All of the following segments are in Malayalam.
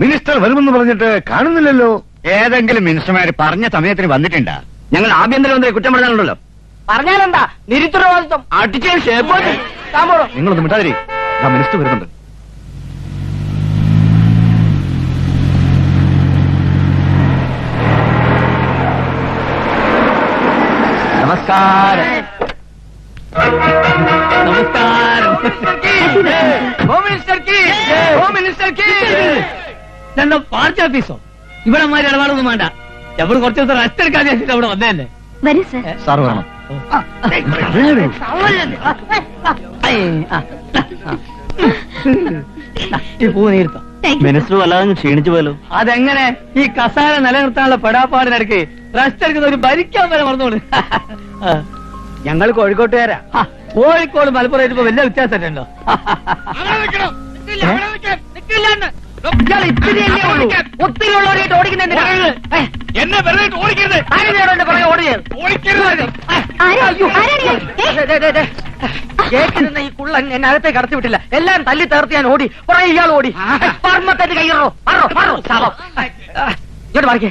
മിനിസ്റ്റർ വരുമെന്ന് പറഞ്ഞിട്ട് കാണുന്നില്ലല്ലോ. ഏതെങ്കിലും മിനിസ്റ്റർമാര് പറഞ്ഞ സമയത്തിന് വന്നിട്ടുണ്ടാ? ഞങ്ങൾ ആഭ്യന്തരമന്ത്രി കുറ്റം പറഞ്ഞാലുണ്ടല്ലോ. പറഞ്ഞാലെന്താ നിരുത്തരവാദിത്വം അടിച്ച ഷേപ്പ്. നിങ്ങളൊന്ന് മിണ്ടാതിരി, ആ മിനിസ്റ്റർ വരുന്നുണ്ട്. നമസ്കാരം. നമസ്കാരം. ഇതെന്താ പാർട്ടി ഓഫീസോ? ഇവിടെ മാറി ഇടപാടൊന്നും വേണ്ട. എവിടെ കുറച്ച് ദിവസം റെസ്റ്റ് എടുക്കാൻ വെച്ചിട്ട് അവിടെ വന്നതല്ലേ. വരൂ സർ. സാർ വേണം. പൂ നീർത്തോ. മിനിസ്റ്റർ വല്ലാതെ ക്ഷീണിച്ചു പോലോ. അതെങ്ങനെ? ഈ കസാല നിലനിർത്താനുള്ള പെടാപ്പാടിനിടയ്ക്ക് റെസ്റ്റ് എടുക്കുന്ന ഒരു ഭരിക്കാൻ വരെ മറന്നോളൂ. ഞങ്ങൾ കോഴിക്കോട്ടുകാരാ. കോഴിക്കോട് മലപ്പുറം ഇപ്പൊ വലിയ വ്യത്യാസം ഉണ്ടോ? ഒത്തിരി ഉള്ളവരായിട്ട് ഓടിക്കുന്ന എന്നെ വെറുതെ ഓടിക്കരുത്. കേട്ടിരുന്ന ഈ കുള്ളൻ എന്നെ അകത്തേക്ക് കടത്തി വിട്ടില്ല. എല്ലാം തല്ലി തേർത്ത് ഞാൻ ഓടി. പുറകെ ഇയാൾ ഓടി. പർമ്മത്തേക്ക് കയ്യറോ. ഇങ്ങോട്ട് മാറിക്കേ.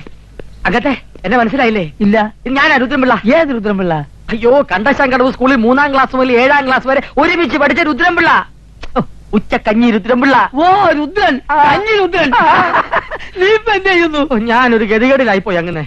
അകത്തെ എന്നെ മനസ്സിലായില്ലേ? ഇല്ല. ഞാനാ രുദ്രൻപിള്ള. ഏത് രുദ്രൻപിള്ള? അയ്യോ, കണ്ടശാങ്കടവ് സ്കൂളിൽ 3ാം ക്ലാസ് മുതൽ 7ാം ക്ലാസ് വരെ ഒരുമിച്ച് പഠിച്ച രുദ്രൻപിള്ള. ഉച്ചക്കഞ്ഞി രുദ്രൻപിള്ള. ഓ, രുദ്രൻ. കഞ്ഞി രുദ്രൻ. നീ ഇപ്പൊ എന്ത് ചെയ്യുന്നു? ഞാനൊരു ഗതികേടിലായിപ്പോയി. അങ്ങനെ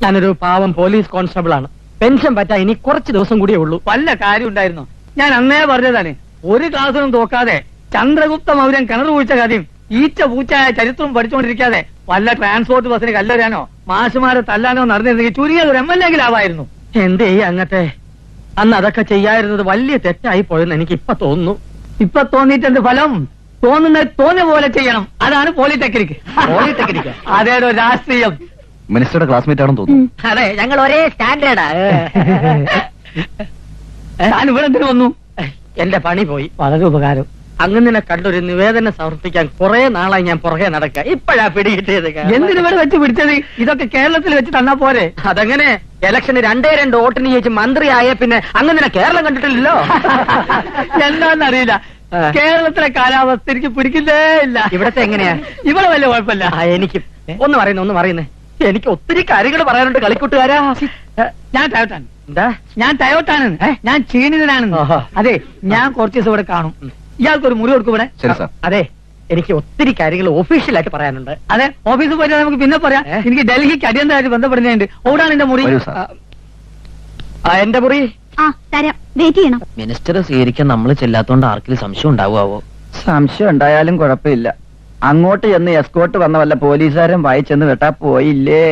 ഞാനൊരു പാവം പോലീസ് കോൺസ്റ്റബിൾ ആണ്. പെൻഷൻ പറ്റാൻ ഇനി കുറച്ച് ദിവസം കൂടിയേ ഉള്ളൂ. വല്ല കാര്യം ഉണ്ടായിരുന്നു? ഞാൻ അന്നേ പറഞ്ഞതാണ്, ഒരു ക്ലാസ്സിനും തോക്കാതെ ചന്ദ്രഗുപ്ത മൗര്യൻ കിണർ കുഴിച്ച കഥയും ഈച്ച പൂച്ചായ ചരിത്രവും പഠിച്ചുകൊണ്ടിരിക്കാതെ വല്ല ട്രാൻസ്പോർട്ട് ബസ്സിന് കല്ലെറിയാനോ മാഷുമാരെ തല്ലാനോ നടന്നിരുന്നെങ്കിൽ ചുരുങ്ങിയത് ഒരു MLA ആവായിരുന്നു. എന്തേ അങ്ങത്തെ? അന്ന് അതൊക്കെ ചെയ്യാതിരുന്നത് വലിയ തെറ്റായി പോയെന്ന് എനിക്ക് ഇപ്പൊ തോന്നുന്നു. ഇപ്പൊ തോന്നിയിട്ട് എന്ത് ഫലം? തോന്നുന്നത് തോന്നിയ പോലെ ചെയ്യണം. അതാണ് പോളിടെക്നിക്. പോളിടെക്നിക് അതേടോ രാഷ്ട്രീയം. മിനിസ്റ്ററുടെ ക്ലാസ്മേറ്റ് ആണെന്ന് തോന്നുന്നു. അതെ, ഞങ്ങൾ ഒരേ സ്റ്റാൻഡേർഡാ. ഞാൻ ഇവിടെ എന്തിനു വന്നു? എന്റെ പണി പോയി. വളരെ ഉപകാരം. അങ്ങനെ കണ്ടൊരു നിവേദനം സമർപ്പിക്കാൻ കുറെ നാളായി ഞാൻ പുറകെ നടക്കുക. ഇപ്പോഴാ പിടികിട്ടിയത്. എന്തിനിവിടെ വെച്ച് പിടിച്ചത്? ഇതൊക്കെ കേരളത്തിൽ വെച്ച് തന്നാ പോരെ? അതങ്ങനെ ഇലക്ഷന് 2 വോട്ടിന് ചോദിച്ച് മന്ത്രിയായ പിന്നെ അങ്ങനെ കേരളം കണ്ടിട്ടില്ലല്ലോ. എന്താന്നറിയില്ല. കേരളത്തിലെ കാലാവസ്ഥ എനിക്ക് പിടിക്കുന്നേ ഇല്ല. ഇവിടത്തെ എങ്ങനെയാ? ഇവിടെ വലിയ കുഴപ്പമില്ല. എനിക്ക് ഒന്ന് പറയുന്നേ എനിക്ക് ഒത്തിരി കാര്യങ്ങൾ പറയാനുണ്ട് കളിക്കൂട്ടുകാരാ. ഞാൻ ടയോട്ടാണ്. എന്താ? ഞാൻ ടയോട്ടാണ്. ഞാൻ ക്ഷീണിതനാണ്. അതെ, ഞാൻ കുറച്ച് ദിവസം ഇവിടെ കാണും. ഇയാൾക്കൊരു മുറി കൊടുക്കും ഇവിടെ. അതെ, എനിക്ക് ഒത്തിരി കാര്യങ്ങൾ ഒഫീഷ്യലായിട്ട് പറയാനുണ്ട്. അതെ, ഓഫീസിൽ പോയിട്ട് നമുക്ക് പിന്നെ പറയാം. എനിക്ക് ഡൽഹിക്ക് അടിയന്തരമായിട്ട് ബന്ധപ്പെടുന്നുണ്ട്. ഓടാണ് എന്റെ മുറി. എന്റെ മുറി വെയിറ്റ് ചെയ്യണം. മിനിസ്റ്റർ സ്വീകരിക്കാൻ നമ്മൾ ചെല്ലാത്തോണ്ട് ആർക്കെങ്കിലും സംശയം ഉണ്ടാവുമോ? സംശയം ഉണ്ടായാലും കുഴപ്പമില്ല. അങ്ങോട്ട് ചെന്ന് എസ്കോട്ട് വന്ന വല്ല പോലീസുകാരൻ വായിച്ചെന്ന് വെട്ടാ പോയില്ലേ?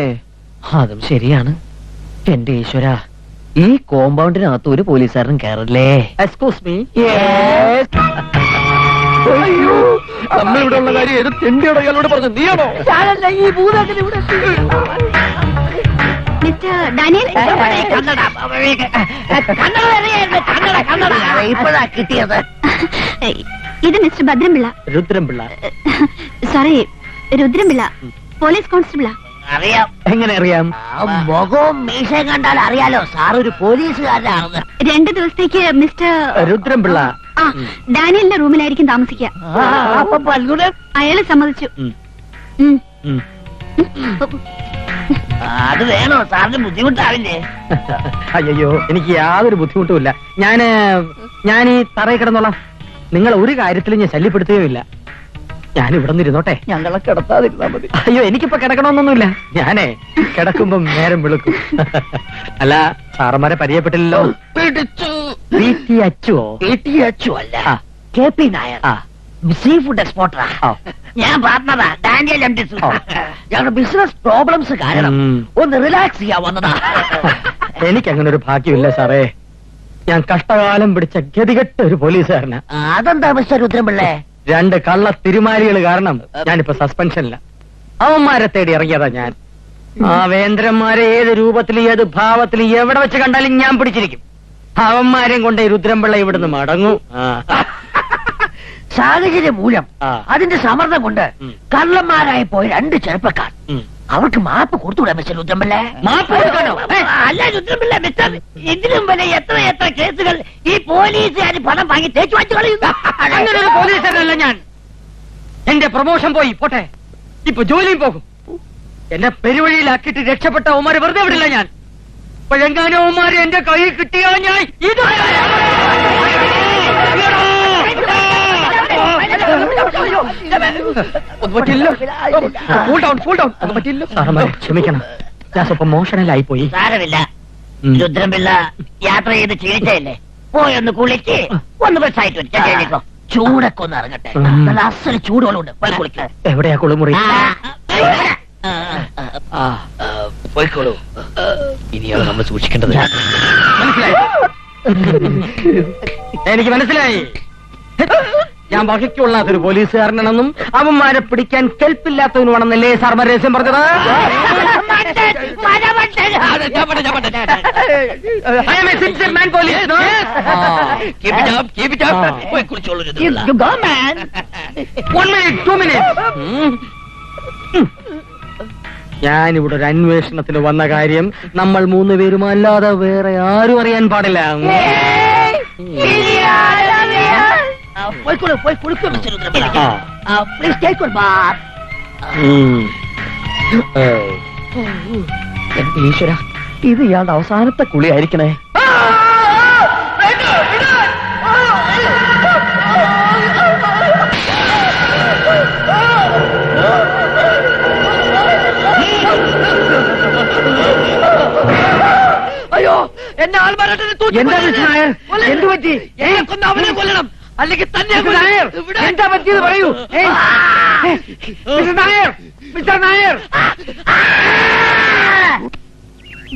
അതും ശരിയാണ്. എന്റെ ഈശ്വര, ഈ കോമ്പൗണ്ടിനകത്ത് ഒരു പോലീസുകാരൻ കയറില്ലേ? Excuse me. നമ്മളിവിടെ ഉള്ള കാര്യം ഏത് തെണ്ടിയോടെ ഇയാളോട് പറഞ്ഞു? നീയാണോ? ഈ ഭൂതത്തിന് ഇവിടെ മിസ്റ്റർ ഡാനിയൽ, ഇപ്പോഴാ കിട്ടിയത്. ഇത് mister Bhadran Pillai. Rudran Pillai. Sorry, Rudran Pillai, police കോൺസ്റ്റബിളാ. അറിയാം. എങ്ങനെ അറിയാം? മുഖവും മീശയും കണ്ടാൽ അറിയാലോ സാർ ഒരു പോലീസുകാരനാണെന്ന്. 2 ദിവസത്തേക്ക് മിസ്റ്റർ രുദ്രൻപിള്ള ഡാനിയലിന്റെ റൂമിലായിരിക്കും താമസിക്കുക. അയാള് സമ്മതിച്ചു. അത് വേണോ സാറിന്? ബുദ്ധിമുട്ടാവില്ലേ? അയ്യോ, എനിക്ക് യാതൊരു ബുദ്ധിമുട്ടുമില്ല. ഞാൻ ഈ തറയിൽ കിടന്നോളാം. നിങ്ങൾ ഒരു കാര്യത്തിലും ഞാൻ ശല്യപ്പെടുത്തുകയുമില്ല. ഞാൻ ഇവിടെ നിന്നിരുന്നോട്ടെ. ഞങ്ങളെ കിടത്താതിരുന്നാ മതി. അയ്യോ, എനിക്കിപ്പോ കിടക്കണമെന്നൊന്നുമില്ല. ഞാനേ കിടക്കുമ്പം നേരം വിളിക്കും. അല്ല, സാറന്മാരെ പരിചയപ്പെട്ടില്ലല്ലോ. അല്ല, KP നായർ, സീ ഫുഡ് എക്സ്പോർട്ടറാ. ഞാൻ പാർട്ണറാ, ഡാനിയൽ MD. ഞങ്ങളുടെ ബിസിനസ് പ്രോബ്ലംസ് കാരണം ഒന്ന് റിലാക്സ് ചെയ്യാൻ വന്നതാ. എനിക്കങ്ങനെ ഒരു ഭാഗ്യമില്ല സാറേ. ഞാൻ കഷ്ടകാലം പിടിച്ച ഗതികെട്ട ഒരു പോലീസുകാരനാ. അതെന്താ മിസ്റ്റർ രുദ്രൻപിള്ളേ? 2 കള്ള തിരുമാലികൾ കാരണം ഞാനിപ്പോ സസ്പെൻഷനില്ല. അവന്മാരെ തേടി ഇറങ്ങിയതാ ഞാൻ. ആ വേന്ദ്രന്മാരെ ഏത് രൂപത്തിൽ ഏത് ഭാവത്തിൽ എവിടെ വെച്ച് കണ്ടാലും ഞാൻ പിടിച്ചിരിക്കും. അവന്മാരെയും കൊണ്ട് രുദ്രൻപിള്ള ഇവിടുന്ന് മടങ്ങൂ. സാഹചര്യം മൂലം അതിന്റെ സമ്മർദ്ദം കൊണ്ട് കള്ളന്മാരായി പോയ 2 ചെറുപ്പക്കാർ. അവർക്ക് മാപ്പ് കൊടുത്തുകൂടാ മിസ്റ്റർ രുദ്രൻപിള്ള? മാപ്പ് കൊടുക്കണോ? അല്ല രുദ്രൻപിള്ള, മിസ്റ്റർ, ഇതിലും വരെ എത്ര കേസുകൾ ഈ പോലീസുകാർ പണം വാങ്ങി തേച്ചു വാച്ചു കളയുന്നു. അങ്ങനെ ഒരു പോലീസുകാരനല്ല ഞാൻ. എന്റെ പ്രൊമോഷൻ പോയി പോട്ടെ. ഇപ്പൊ ജോലിയും പോകും. എന്നെ പെരുവഴിയിലാക്കിയിട്ട് രക്ഷപ്പെട്ട അവന്മാരെ വെറുതെ വിടില്ല ഞാൻ. അപ്പോഴെങ്ങാനും അവന്മാര് എന്റെ കയ്യിൽ കിട്ടിയാ ഞാൻ ഇത് ക്ഷമിക്കണം, ഞാൻ സ്വപ്പം മോഷണലായി പോയി. സാരമില്ല, രുദ്രൻപിള്ള യാത്ര ചെയ്ത് ക്ഷീണിച്ചല്ലേ, പോയൊന്ന് കുളിക്ക്, ഒന്ന് ബസ്സായിട്ട് വെച്ചോ, ചൂടൊക്കെ ഒന്ന് ഇറങ്ങട്ടെ. നല്ല അസല് ചൂടുകളുണ്ട്, പോയി കുളിക്ക. എവിടെയാ കുളിമുറി? പോയിക്കോളൂ, ഇനിയാണ് നമ്മൾ സൂക്ഷിക്കേണ്ടത്. എനിക്ക് മനസ്സിലായി, ഞാൻ വകയ്ക്കൊള്ളാത്തൊരു പോലീസുകാരനാണെന്നും അവന്മാരെ പിടിക്കാൻ കെൽപ്പില്ലാത്തവനുമാണെന്നല്ലേ സാർ രഹസ്യം പറഞ്ഞത്? I am a sincere man, police, no? Keep it up. പോയി കുളിച്ചോളൂ രുദ്രൻപിള്ള. 1 minute, 2 minutes. ഞാനിവിടെ ഒരു അന്വേഷണത്തിന് വന്ന കാര്യം നമ്മൾ 3 പേരും അല്ലാതെ വേറെ ആരും അറിയാൻ പാടില്ല. പോയിക്കോളൂ, പോയി കുളിക്കൂ mister Rudran Pillai. Please take your bath. എന്റെ ഈശ്വര, ഇത് ഇയാളുടെ അവസാനത്തെ കുളി ആയിരിക്കണേ. അയ്യോ, എന്നെ ആൾമാരാട്ടെ എന്ത് പറ്റി? അവനെ കൊല്ലണം, അല്ലെങ്കിൽ തന്നെ എന്താ പറ്റിയത് പറയൂ. മിസ്റ്റർ നായർ,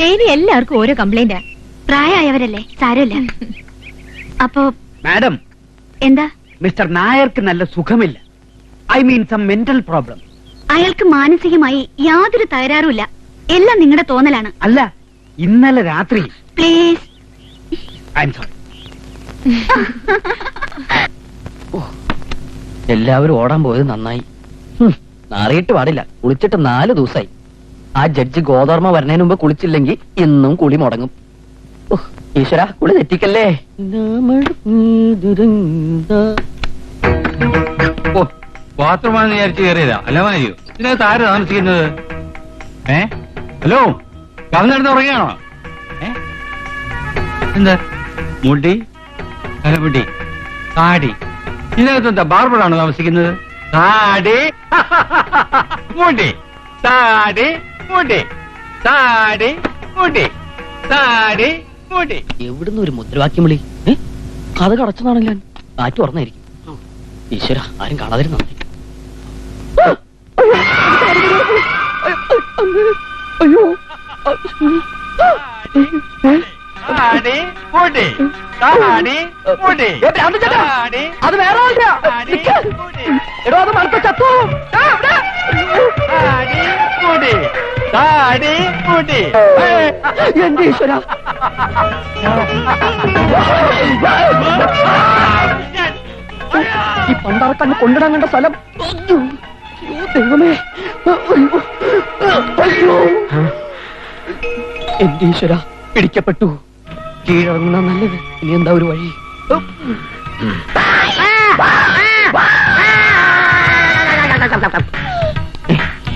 ഡെയിലി എല്ലാവർക്കും ഓരോ കംപ്ലൈന്റാ. പ്രായമായവരല്ലേ, സാരമില്ല. അപ്പോ മാഡം, എന്താ? മിസ്റ്റർ നായർക്ക് നല്ല സുഖമില്ല. I mean some mental problem. അയാൾക്ക് മാനസികമായി യാതൊരു തകരാറുമില്ല. എല്ലാം നിങ്ങളുടെ തോന്നലാണ്. അല്ല, ഇന്നലെ രാത്രി. പ്ലീസ്. I am sorry. എല്ലാവരും ഓടാൻ പോയത് നന്നായി. നാറിയിട്ട് പാടില്ല, കുളിച്ചിട്ട് 4 ദിവസമായി. ആ ജഡ്ജി ഗോതർമ്മ വരുന്നതിന് മുമ്പ് കുളിച്ചില്ലെങ്കിൽ ഇന്നും കുളി മുടങ്ങും. ഈശ്വര, കുളി തെറ്റിക്കല്ലേ. ബാത്റൂമാണെന്ന് വിചാരിച്ചു കയറിയതാ. അല്ല മാരിയോ, ഇതിനകത്ത് ആര് താമസിക്കുന്നത്? ഹലോ, കവന്നെടുത്ത് ഉറങ്ങിയാണോ? എന്താ മുടി, തലമുടി, താടി, ഇതിനകത്ത് എന്താ ബാർബറാണോ താമസിക്കുന്നത്? താടി, മുടി, താടി, മുടി, താടി, മുടി, താടി, മുടി. എവിടുന്ന് ഒരു മുദ്രാവാക്യം വിളി? കഥ കടച്ചതാണല്ലോ, കാറ്റ് തുറന്നായിരിക്കും. ഈശ്വര, ആരും കാണാതിരുന്ന അയ്യോ, താടി, മുടി, താടി, മുടി, താടി, അത് വേറെ ആളില്ല. എടോ, അത് മറുത്ത ചത്തു. താടി, മുടി, താടി, മുടി. എന്റെ ഈശ്വര, ഈ പണ്ടാറക്കണ്ണ് കൊണ്ടിടാൻ കണ്ട സ്ഥലം. അയ്യോ, ദൈവമേ, അയ്യോ, എന്റെ ഈശ്വര, പിടിക്കപ്പെട്ടു. കീഴടങ്ങുന്ന നല്ലത്. ഇനി എന്താ ഒരു വഴി?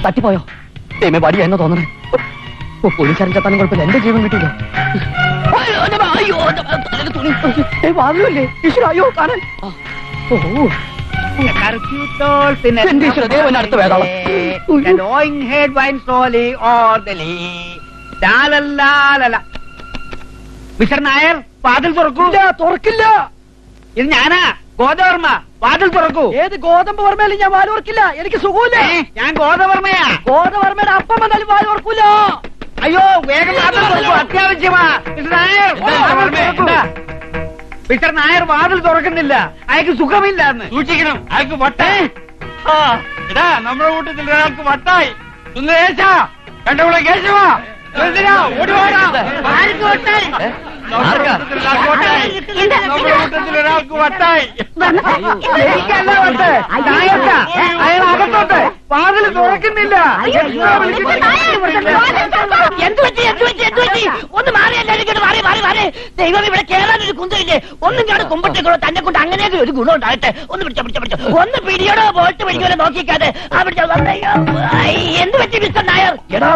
തട്ടിപ്പോയോ? ദൈവമേ, പാടിയ എന്നെ തോന്നണേ. പോലീസുകാരൻ ചത്താനും കുഴപ്പമില്ല, എന്റെ ജീവൻ കിട്ടിയില്ല. വാതിലല്ലേ ഈശ്വര, അയ്യോ കാണാൻ. എന്റെ ഈശ്വര, ദേവൻ അടുത്ത വേദാളം. മിസ്റ്റർ നായർ, വാതിൽ തുറക്കൂ. തുറക്കില്ല. ഇത് ഞാനാ, ഗോദവർമ്മ. വാതിൽ തുറക്കൂ. ഏത് ഗോതമ്പ് വർമ്മയിലും ഞാൻ വാല് ഓർക്കില്ല. എനിക്ക് സുഖമില്ല. ഞാൻ ഗോദവർമ്മയാ. ഗോതവർമ്മയുടെ അപ്പം വന്നാലും വാല് ഓർക്കൂല. അയ്യോ, വേഗം വാതിൽ തുറക്കൂ, അത്യാവശ്യമാ. മിസ്റ്റർ നായർ, വാതിൽ തുറക്കൂ. മിസ്റ്റർ നായർ വാതിൽ തുറക്കുന്നില്ല, അയാൾക്ക് സുഖമില്ല എന്ന്. സൂക്ഷിക്കണം, അയാൾക്ക് വട്ടായി. ഇതാ നമ്മുടെ കൂട്ടത്തിൽ ഒരാൾക്ക് വട്ടായി. സുന്ദരേശ, കണ്ടവിടെ കേശവാ, ഓടിവാടാ. നമ്മുടെ കൂട്ടത്തിൽ ഒരാൾക്ക് വട്ടായി. എനിക്കല്ല വട്ട്, നായർക്കാ. അയാൾ അകത്തോട്ട് വാതിൽ തുറക്കുന്നില്ല. എന്ത് പറ്റി ഒന്ന് മാറി എല്ലാവരും മാറി മാറി മാറി. ദൈവം ഇവിടെ കേറാനൊരു കുന്തമില്ലേ? ഒന്നും ഞാൻ കുമ്പട്ടേക്കോ തന്നെ കൊണ്ട് അങ്ങനെയൊക്കെ ഒരു ഗുണം ഉണ്ടാകട്ടെ. ഒന്ന് പിടിച്ചോ ഒന്ന് പിടിയോടോ പോയിട്ട് പിടിക്കോ നോക്കിക്കാതെ എന്ത് പറ്റി മിസ്റ്റർ നായർ? എടാ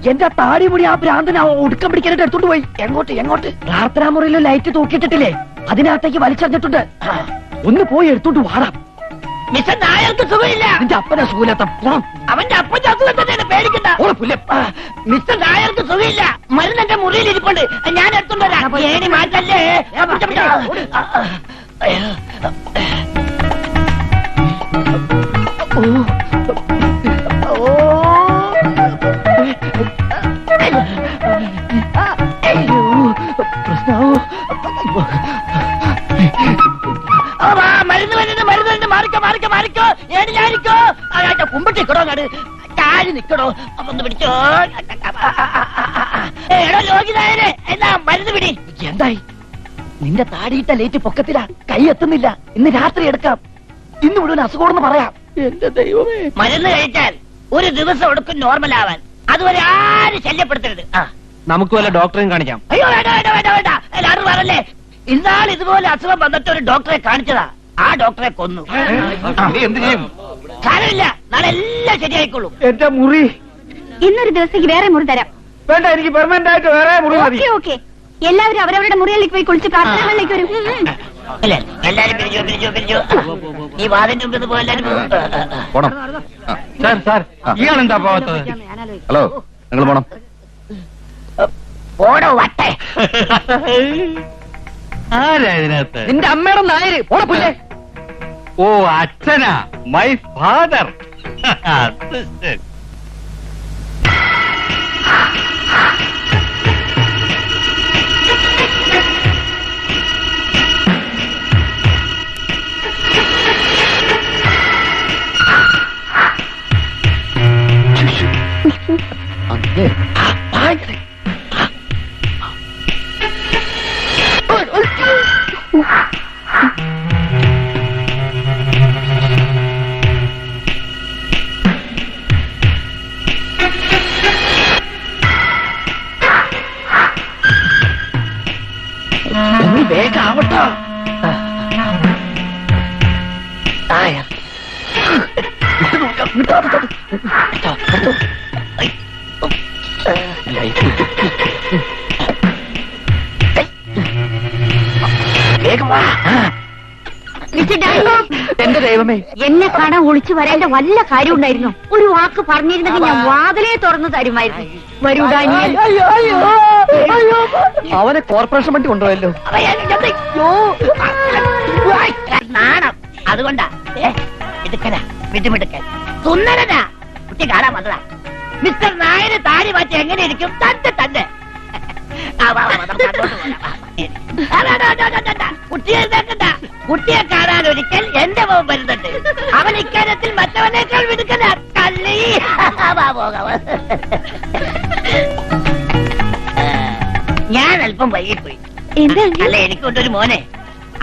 എന്റെ താടിമുടി ആ ഭ്രാന്തൻ ഒടുക്കം പിടിക്കാനായിട്ട് എടുത്തോണ്ട് പോയി. എങ്ങോട്ട്? പ്രാർത്ഥനാ മുറിയിൽ ലൈറ്റ് തൂക്കിയിട്ടിട്ടില്ലേ, അതിനകത്തേക്ക് വലിച്ചെറിഞ്ഞിട്ടുണ്ട്. ഒന്ന് പോയി എടുത്തോണ്ട് വാടാ. മിസ്റ്റർ നായർക്ക് സുഖമില്ല. നിന്റെ അപ്പനെ സുഖമില്ലാത്ത അവന്റെ അപ്പന്റെ അസുഖം തന്നെയാണ്, പേടിക്കണ്ട. മിസ്റ്റർ നായർക്ക് സുഖമില്ല, മരുന്ന് എന്റെ മുറിയിൽ ഇരിപ്പുണ്ട്, ഞാൻ എടുത്തോണ്ട് വരാം. ഏണി മാറ്റല്ലേ. മരുന്ന് മാറിക്കോ ഏണിക്കോ കുമ്പട്ടിക്കടോ അങ്ങാട് കാല് നിക്കടോ. ഒന്ന് പിടിച്ചോ. എടോ ലോകിനായനെ എന്നാ മരുന്ന് പിടി. എന്തായി? നിന്റെ താടിയിട്ട ലേറ്റ് പൊക്കത്തിലാ, കൈ എത്തുന്നില്ല. ഇന്ന് രാത്രി എടുക്കാം, ഇന്ന് മുഴുവൻ അസുഖമെന്ന് പറയാം. എന്റെ ദൈവമേ, മരുന്ന് കഴിച്ചാൽ ഒരു ദിവസം എടുക്കും നോർമൽ ആവാൻ. അതുവരെ ആരും ശല്യപ്പെടുത്തരുത്. നമുക്ക് വല്ല ഡോക്ടറെയും കാണിക്കാം. അയ്യോ വേണ്ട എല്ലാവരും പറഞ്ഞല്ലേ. ഇന്നാൾ ഇതുപോലെ അസുഖം വന്നിട്ട് ഒരു ഡോക്ടറെ കാണിച്ചതാ, ആ ഡോക്ടറെ കൊന്നു. നീ എന്ത് ചെയ്യും? സാരമില്ല, നാളെ എല്ലാം ശരിയായിക്കോളും. എന്റെ മുറി ഇന്നൊരു ദിവസത്തേക്ക് വേറെ മുറി തരാം. വേണ്ട, എനിക്ക് പെർമനന്റ് ആയിട്ട് വേറെ മുറി മതി. ഓക്കെ എല്ലാവരും അവരവരുടെ മുറികളിലേക്ക് പോയി കുളിച്ച് പ്രാർത്ഥനകളിലേക്ക് വരും. എല്ലാരും പിരിഞ്ഞു. ഈ വാതിന്റെ മുമ്പിൽ നിന്ന് പോയി പോണം. സാർ ഇയാളെന്താ പോകാത്തത്? ഹലോ, നിങ്ങൾ പോണം. ഓടോ വട്ടെ. ആരാ ഇതിനകത്ത്? നിന്റെ അമ്മയുടെ നായര് ഓടപ്പില്ലേ. ഓ അച്ഛനാ, മൈ ഫാദർ. അത് ശരി. വേഗം ആവട്ടോ. നായർ വേഗം വാ. എന്റെ ദൈവമേ, എന്നെ കാണാൻ ഒളിച്ചു വരേണ്ട വല്ല കാര്യം ഉണ്ടായിരുന്നു. ഒരു വാക്ക് പറഞ്ഞിരുന്നെങ്കിൽ ഞാൻ വാതിലേ തുറന്നു തരുമായിരുന്നു. വരൂ ഡാനിയൽ. അവനെ കോർപ്പറേഷൻ വണ്ടി കൊണ്ടുപോയല്ലോ. നാണം അതുകൊണ്ടാ. മിടുക്കനാ, മിടുമിടുക്കൻ, സുന്ദരനാ. കുട്ടി കാണാൻ വന്നതാ. മിസ്റ്റർ നായര് താടി മാറ്റി എങ്ങനെ ഇരിക്കും? തന്നെ കുട്ടിയെ കുട്ടിയെ കാണാൻ ഒരിക്കൽ എന്റെ മോൻ വരുന്നുണ്ട്. അവൻ ഇക്കാര്യത്തിൽ മറ്റവനേക്കാൾ മിടുക്കനാ. കള്ളി ഞാൻ അല്പം വൈകിപ്പോയി. അല്ല, എനിക്കൊണ്ടൊരു മോനെ,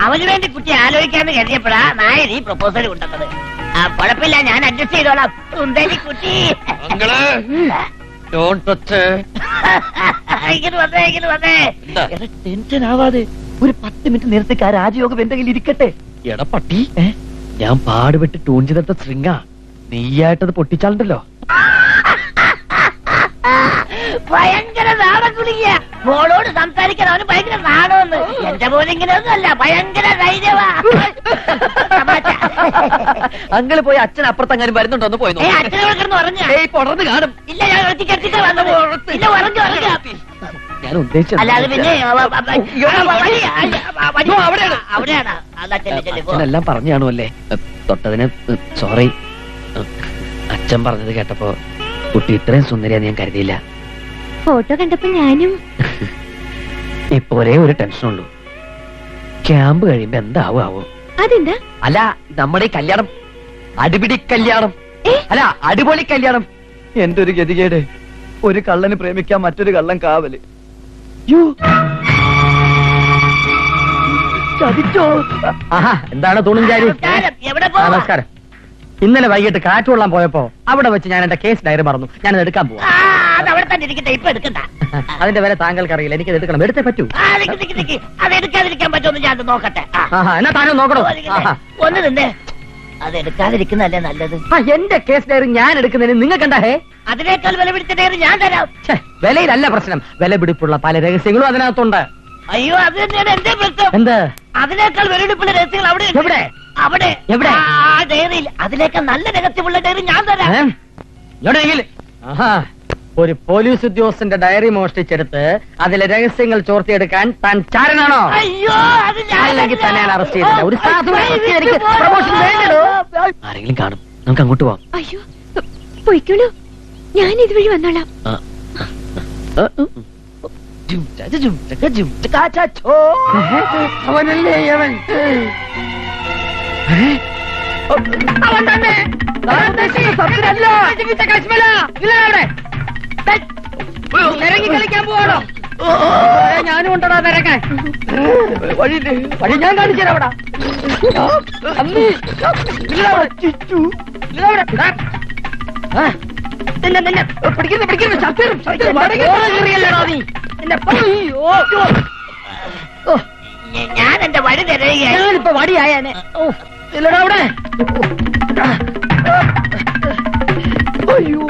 അവന് വേണ്ടി കുട്ടി ആലോചിക്കാന്ന് കരുതിയപ്പോഴാ നായർ ഈ പ്രപ്പോസൽ കൊണ്ടുവന്നത്. കുഴപ്പമില്ല, ഞാൻ അഡ്ജസ്റ്റ് ചെയ്തോളാം. സുന്ദരി കുട്ടി. ടെൻഷൻ ആവാതെ ഒരു 10 മിനിറ്റ് നേരത്തേക്ക് ആ രാജയോഗം എന്റെ കയ്യിൽ ഇരിക്കട്ടെ. എടപ്പട്ടി, ഞാൻ പാടുപെട്ട് ട്യൂൺ ചെയ്തെടുത്ത സ്ട്രിങ്ങാ, നീയായിട്ടത് പൊട്ടിച്ചാളുണ്ടല്ലോ. ഭയങ്കര നാടകുലിയ മോളോട് സംസാരിക്കാൻ അവന് ഭയങ്കര നാടമെന്ന്. എന്റെ പോലെ ഇങ്ങനെയൊന്നുമല്ല, ഭയങ്കര ധൈര്യമാ. അങ്ങനെ പോയി അച്ഛൻ അപ്പുറത്തെങ്ങാനും വരുന്നുണ്ടോന്ന് പോയി അച്ഛനെ കിടന്ന് ഉറങ്ങാ. പൊടർന്ന് കാണും. ഇല്ല, ഞാൻ ഒറ്റയ്ക്ക് വന്നത്. ഇല്ല, ഉറങ്ങി. ഞാൻ ഉദ്ദേശിച്ചത് അല്ലാതെ പിന്നെ അവിടെയാണ്. അച്ഛനെല്ലാം പറഞ്ഞു കാണുമല്ലേ. തൊട്ടതിന് സോറി. അച്ഛൻ പറഞ്ഞത് കേട്ടപ്പോ കുട്ടി ഇത്രയും സുന്ദരിയാന്ന് ഞാൻ കരുതിയില്ല. ഫോട്ടോ കണ്ടപ്പോ ഞാനും. ഇപ്പൊ ഒരേ ഒരു ടെൻഷനുള്ളൂ, ക്യാമ്പ് കഴിയുമ്പോ എന്താവോ. അതെന്താ? അല്ല, നമ്മുടെ ഈ കല്യാണം അടിപിടി കല്യാണം അല്ല, അടിപൊളി കല്യാണം. എന്റെ ഒരു ഗതികേട്. ഒരു കള്ളന് പ്രേമിക്കാൻ മറ്റൊരു കള്ളൻ കാവല്. ചതിച്ചോ? ആഹാ, എന്താണ് തുണിഞ്ചാരി? എവിടെ നമസ്കാരം. ഇന്നലെ വൈകിട്ട് കാറ്റ് കൊള്ളാൻ പോയപ്പോ അവിടെ വെച്ച് ഞാൻ എന്റെ കേസ് ഡയറി മറന്നു. ഞാനത് എടുക്കാൻ പോവാ. അത് അവിടെ തന്നെ ഇരിക്കട്ടെ, ഇപ്പൊ എടുക്കണ്ട. അതിന്റെ വില താങ്കൾക്ക് അറിയില്ല, എനിക്കത് എടുക്കണം. എടുത്തേ പറ്റൂ. അത് എടുക്കാതിരിക്കാൻ പറ്റുമെന്ന് ഞാൻ നോക്കട്ടെ. ആഹാ, എന്നാ താനും നോക്കണോ? ആഹാ. ഒന്ന് നിന്നേ, അത് എടുക്കാതിരിക്കുന്നതല്ലേ നല്ലത്. എന്റെ കേസ് ഡയറി ഞാൻ എടുക്കുന്നതിന് നിങ്ങൾ കണ്ടേ? അതിനേക്കാൾ വില പിടിച്ച ഡയറി ഞാൻ തരാം. വിലയിലല്ല പ്രശ്നം, വില പിടിപ്പുള്ള പല രഹസ്യങ്ങളും അതിനകത്തുണ്ട്. അയ്യോ, അത് തന്നെയാണ് എന്റെ പ്രശ്നം. എന്ത്? അതിനേക്കാൾ വില പിടിപ്പുള്ള രഹസ്യങ്ങൾ അവിടെ ഉണ്ട്. എവിടെ? അവിടെ എവിടെ? ആ ഡയറിയിൽ അതിനേക്കാൾ നല്ല രഹസ്യമുള്ള ഡയറി ഞാൻ തരാം. എവിടെയെങ്കിലും? ആഹാ, ഒരു പോലീസ് ഉദ്യോഗസ്ഥന്റെ ഡയറി മോഷ്ടിച്ചെടുത്ത് അതിലെ രഹസ്യങ്ങൾ ചോർത്തിയെടുക്കാൻ താൻ ചാരനാണോ? അയ്യോ, അത് അല്ലെങ്കിൽ തന്നെ അറസ്റ്റ് ചെയ്തില്ല. ഒരു സാധുവിനെ arrest ചെയ്ത് എനിക്ക് promotion വേണ്ടടോ. ആരെങ്കിലും കാണും, നമുക്ക് അങ്ങോട്ട് പോവാം. അയ്യോ, പോയിക്കോളൂ, ഞാൻ ഇതുവഴി വന്നോളാം. അവനല്ലേ അവൻ? അവൻ തന്നെ. ഇറങ്ങി കളിക്കാൻ പോവാണോ? ഞാനും ഉണ്ടോ നിരക്കാൻ? വഴി ഞാൻ കാണിച്ചു തരാം. ഞാൻ എന്റെ വഴി തരുകയാണ്. ഞാനിപ്പോ വടിയായനെ. ഇല്ലടാ അവിടെ. അയ്യോ,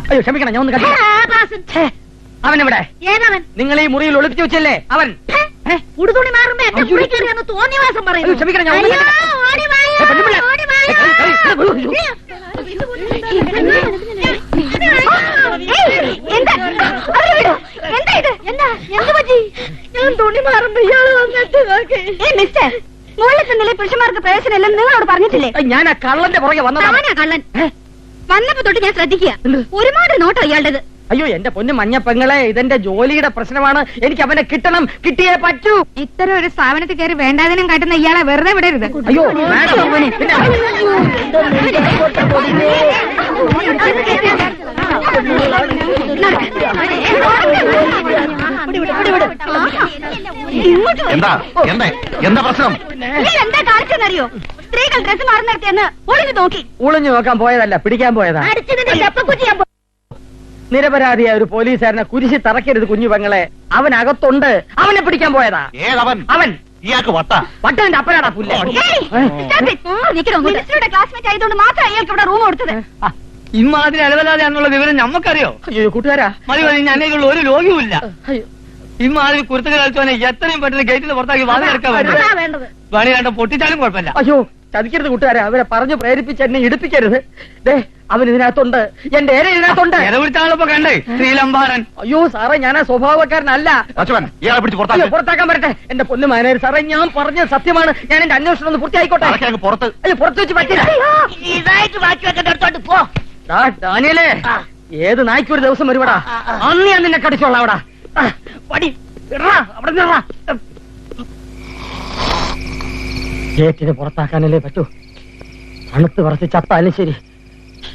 അയ്യോ, ക്ഷമിക്കണം, ഞാൻ ഒന്ന് കണ്ടു. അവനെവിടെ? ഏതവൻ? നിങ്ങൾ ഈ മുറിയിൽ ഒളിപ്പിച്ചു വെച്ചല്ലേ അവൻ? ഉടുതുണി മാറുമ്പോ എന്റെ മുറി കയറിയെന്ന് തോന്നിയവാസം പറയുന്നു. അയ്യോ, ക്ഷമിക്കണം, ഞാൻ ഒന്ന് അയ്യോ, കണ്ടു. ഓടി വായോ, പെണ്ണുപിള്ള. ഓടി വായോ. എന്താ? അവരെ വിടൂ. എന്താ ഇത്? എന്ത് പറ്റി? ഞാൻ തുണി മാറുമ്പോ ഇയാള് വന്നിട്ട് നോക്കി. മിസ്റ്റർ, മുകളിലത്തെ നിലയിൽ പുരുഷന്മാർക്ക് പ്രവേശനമില്ലെന്ന് നിങ്ങളോട് പറഞ്ഞിട്ടില്ലേ? ഞാൻ ആ കള്ളന്റെ പുറകെ വന്നതാണ്. താനാ കള്ളൻ. വന്നപ്പോ തൊട്ട് ഞാൻ ശ്രദ്ധിക്കുക. ഒരുപാട് നോട്ടോ ഇയാളുടേത്. അയ്യോ, എന്റെ പൊന്നു മഞ്ഞപ്പെങ്ങളെ, ഇതെന്റെ ജോലിയുടെ പ്രശ്നമാണ്. എനിക്ക് അവനെ കിട്ടണം, കിട്ടിയേ പറ്റൂ. ഇത്തരം ഒരു സ്ഥാപനത്തിൽ കയറി വേണ്ടാതിനും കാട്ടുന്ന ഇയാളെ വെറുതെ വിടരുത്. അയ്യോ, മാഡം, പിന്നെ എന്താ എന്താ എന്താ പ്രശ്നം? എന്താ കാണിച്ചെന്നറിയോ? സ്ത്രീകൾ ഡ്രസ് മാറി നിർത്തിയെന്ന് ഒളിഞ്ഞു നോക്കി. ഒളിഞ്ഞു നോക്കാൻ പോയതല്ല, പിടിക്കാൻ പോയതാ. അടിച്ചതിന്റെ ചെപ്പക്കുറ്റി ഞാൻ നിരപരാധിയായ ഒരു പോലീസുകാരനെ കുരിശി തറക്കരുത് കുഞ്ഞു പെങ്ങളെ. അവൻ അകത്തുണ്ട്, അവനെ പിടിക്കാൻ പോയതാ. ഏതവൻ? അവൻ ഇയാൾക്ക് വട്ട. വട്ടന്റെ അപ്പനാടാ പുല്ല. ക്ലാസ്മേറ്റ് ആയതുകൊണ്ട് മാത്രം അയാൾക്ക് ഇവിടെ റൂം കൊടുത്തത്. ഇമ്മാതിരി അലവലാതെയാണെന്നുള്ള വിവരം ഞമ്മക്കറിയോ? അയ്യോ കൂട്ടുകാരാ, മതി മതി, ഞങ്ങൾക്കുള്ള ഒരു രോഗിയുമില്ല. അയ്യോ, ഇമ്മാതിരി കുരുത്തുകൾ കളിച്ചവനെ എത്രയും പെട്ടെന്ന് ഗേറ്റിന് പുറത്താക്കി വാതിൽ എടുക്കാൻ വേണ്ടി അതാ വേണ്ടത്. പണി കണ്ട പൊട്ടിച്ചാലും കുഴപ്പമില്ല. അയ്യോ, ചതിക്കരുത് കൂട്ടുകാരെ. അവരെ പറഞ്ഞു പ്രേരിപ്പിച്ച് എന്നെ ഇടിപ്പിക്കരുത്. ദേ, അവൻ ഇതിനകത്തുണ്ട്, എന്റെ ഏര ഇതിനകത്തുണ്ട്. ഇടവിളിച്ചാളിപ്പോ കണ്ടേ ശ്രീലംബാരൻ. അയ്യോ സാറേ, ഞാൻ ആ സ്വഭാവക്കാരനല്ല. അച്ഛൻ ഇയാളെ പിടിച്ച് അയ്യോ, പുറത്താക്കി. പുറത്താക്കാൻ വരട്ടെ. എന്റെ പൊന്നു മാനേജർ സാറേ, ഞാൻ പറഞ്ഞ സത്യമാണ്. ഞാൻ എന്റെ അന്വേഷണം ഒന്ന് പൂർത്തിയായിക്കോട്ടെ. അതൊക്കെ പുറത്ത്. അയ്യോ, പുറത്ത് വെച്ച് പറ്റില്ല. ഇതായിട്ട് ബാക്കി വെക്കേണ്ട അടുത്തോട്ട് പോ. ദാ, ഡാനിയലേ, ഏത് നായ്ക്ക് ഒരു ദിവസം വരുവാടാ. അന്ന് ഞാൻ നിന്നെ കടിച്ചോളാം. അവിടെ പടി ഇടറാ, അവിടെ നിന്നറാ. ഗേറ്റിന് പുറത്താക്കാനല്ലേ പറ്റൂ. തണുത്ത് പറച്ച് ചത്താലും ശരി,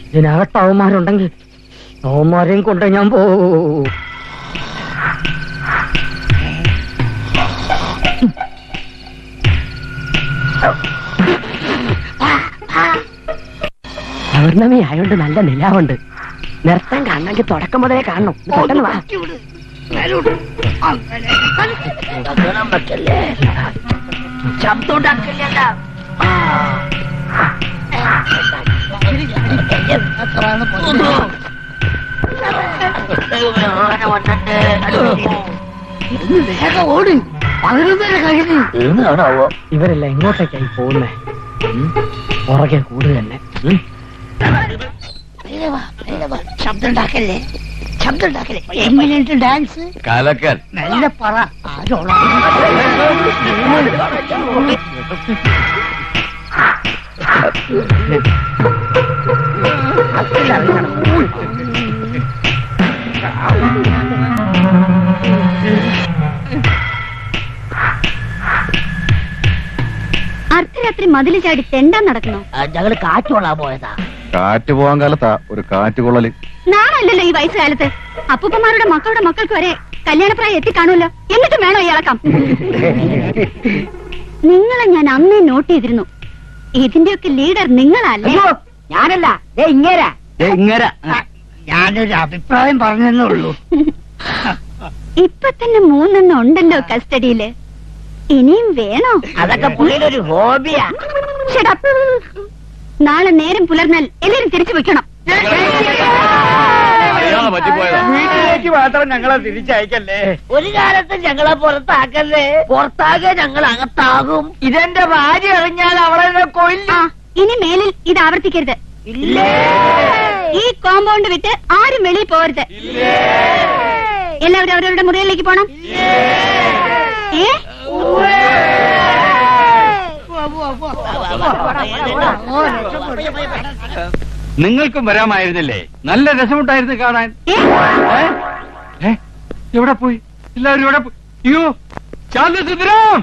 ഇതിനകത്ത് അവന്മാരുണ്ടെങ്കിൽ അവന്മാരെയും കൊണ്ട് ഞാൻ പോവും. പൗർണമി ആയോണ്ട് നല്ല നിലാവുണ്ട്. നിർത്താൻ കാണണമെങ്കിൽ തുടക്കം മുതലേ കാണണം. പെട്ടെന്ന് വാ. ശബ്ദം ഉണ്ടാക്കില്ല. ഓടി ഇവരെല്ലാം എങ്ങോട്ടേക്കായി പോകുന്നേ? പുറകെ കൂട് തന്നെ. ശബ്ദം ഉണ്ടാക്കല്ലേ, ശബ്ദം ഉണ്ടാക്കല്ലേ. എങ്ങനെയുണ്ട് ഡാൻസ്? കലക്കൻ. നല്ല പറ. ആരോളാ? അർദ്ധരാത്രി മതില് ചാടി തെണ്ടാൻ നടക്കണോ? ഞങ്ങള് കാറ്റ് കൊള്ളാൻ പോയതാ. കാറ്റ് പോകാൻ കാലത്താ ഒരു കാറ്റ് കൊള്ളല്. നാളല്ലല്ലോ ഈ വയസ്സുകാലത്ത് അപ്പൂപ്പന്മാരുടെ മക്കളുടെ മക്കൾക്ക് വരെ കല്യാണപ്രായം എത്തിക്കാണുമല്ലോ. എന്നിട്ടും വേണോ ഈ ഇളക്കം? നിങ്ങളെ ഞാൻ അന്നേ നോട്ട് ചെയ്തിരുന്നു. ഇതിന്റെയൊക്കെ ലീഡർ നിങ്ങളല്ലേ? ഞാനല്ല ഇങ്ങേരാ. ഞാനൊരു അഭിപ്രായം പറഞ്ഞതേ ഉള്ളൂ. ഇപ്പൊ തന്നെ 3 ഉണ്ടല്ലോ കസ്റ്റഡിയില്. ഇനിയും വേണോ? അതൊക്കെ പുള്ളിയുടെ ഒരു ഹോബിയാ. Shut up. നാളെ നേരം പുലർന്നാൽ എല്ലാരും തിരിച്ചു വെക്കണം. അറിയാതെ പറ്റിപ്പോയതാ. വീട്ടിലേക്ക് മാത്രം ഞങ്ങളെ തിരിച്ചയക്കല്ലേ. ഒരു കാലത്ത് ഞങ്ങളെ പുറത്താക്കല്ലേ. പുറത്താകെ ഞങ്ങൾ അകത്താകും. ഇതെന്റെ ഭാര്യ അറിഞ്ഞാൽ അവളെ കൊല്ലും. ആ, ഇനി മേലിൽ ഇത് ആവർത്തിക്കരുത്. ഈ കോമ്പൗണ്ട് വിട്ട് ആരും വെളിയിൽ പോകരുത്. എല്ലാവരും അവരവരുടെ മുറികളിലേക്ക് പോണം. ഏ? നിങ്ങൾക്കും വരാമായിരുന്നില്ലേ? നല്ല രസമുണ്ടായിരുന്നു കാണാൻ. ഏ? എവിടെ പോയി എല്ലാവരും? എവിടെ പോയി? അയ്യോ, ശാന്തസുന്ദരം!